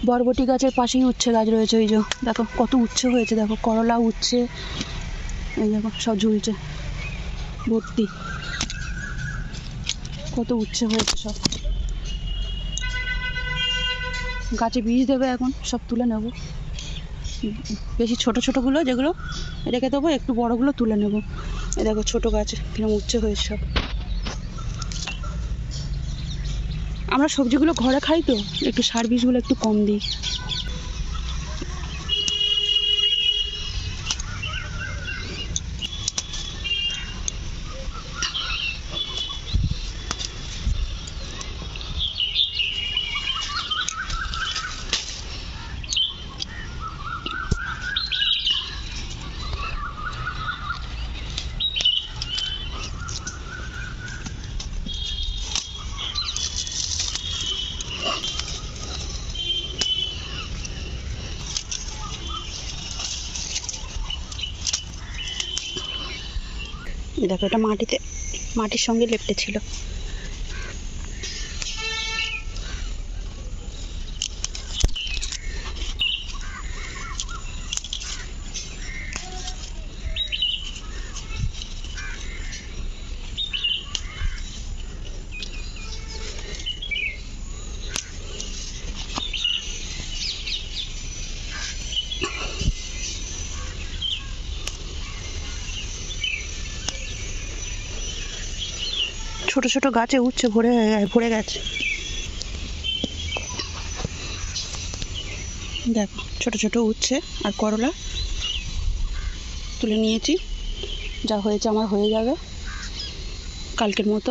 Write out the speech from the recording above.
বরবটি গাছের পাশেই উচ্ছে গাছ রয়েছে, ওই যে দেখো কত উচ্ছে হয়েছে, দেখো করলা উচ্ছে, এই দেখো সব ঝুলছে ভর্তি, কত উচ্ছে হয়েছে সব। গাছে বীজ দেবে, এখন সব তুলে নেব, বেশি ছোট ছোটোগুলো যেগুলো রেখে দেবো, একটু বড়গুলো তুলে নেব। এই দেখো ছোটো গাছে কিরকম উচ্ছে হয়েছে সব। আমরা সবজিগুলো ঘরে খাই তো, একটু সার বীজগুলো একটু কম দিই। দেখো এটা মাটির সঙ্গে লেপ্টে ছিল। ছোট ছোট গাছে উচ্ছে ভরে গেছে, দেখো ছোট ছোট উচ্ছে আর করলা তুলে নিয়েছি, যা হয়েছে আমার হয়ে যাবে কালকের মতো।